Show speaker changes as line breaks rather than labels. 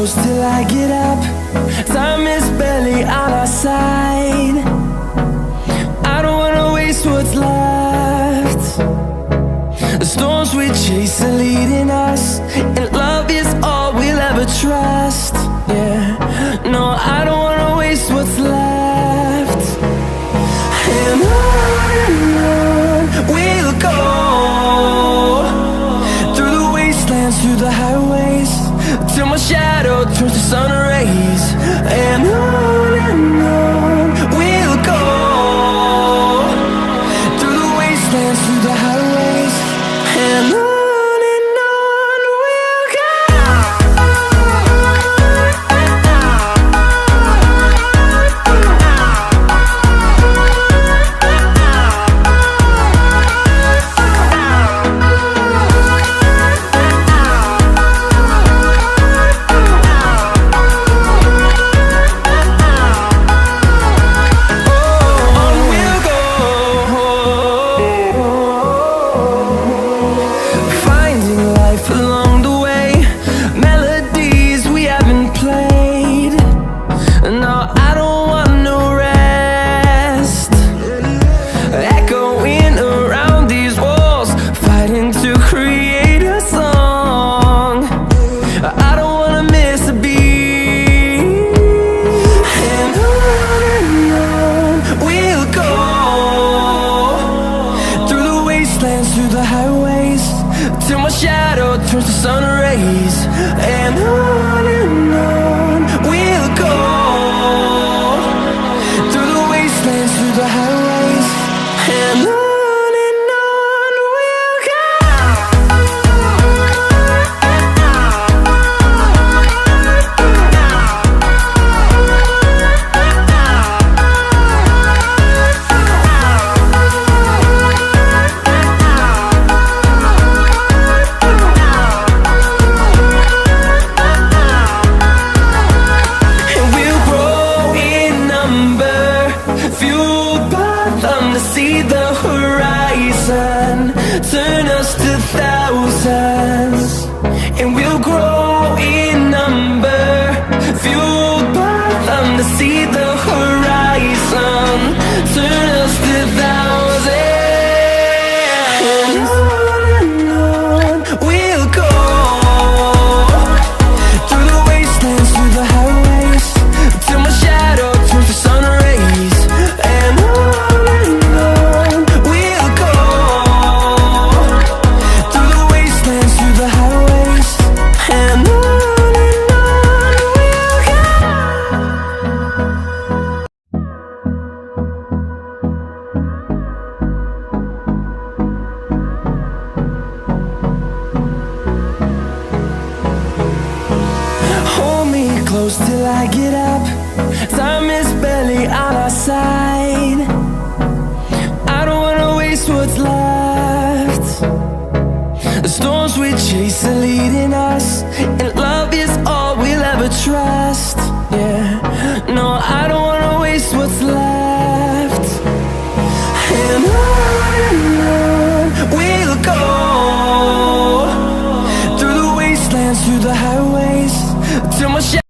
close till I get up. Time is barely on our side. I don't wanna waste what's left. The storms we chase are leading us, and love is all we'll ever trust. Yeah, no, I don't wanna waste what's left. And on we'll go, through the wastelands, through the highways, till my shadow turns to sun rays. And on we'll go, through the wastelands, through the highways, and on. Through the highways, till my shadow turns to sun rays. And on we'll go, through the wastelands, through the highways, and on. See the horizon, turn us to thousands, and we'll grow in number, fueled by them to see the horizon, turn us to thousands. And on we'll go, through the wastelands, through the highways, till my shadow turns to sun rays. And close till I get up. Time is barely on our side. I don't wanna waste what's left. The storms we chase are leading us, and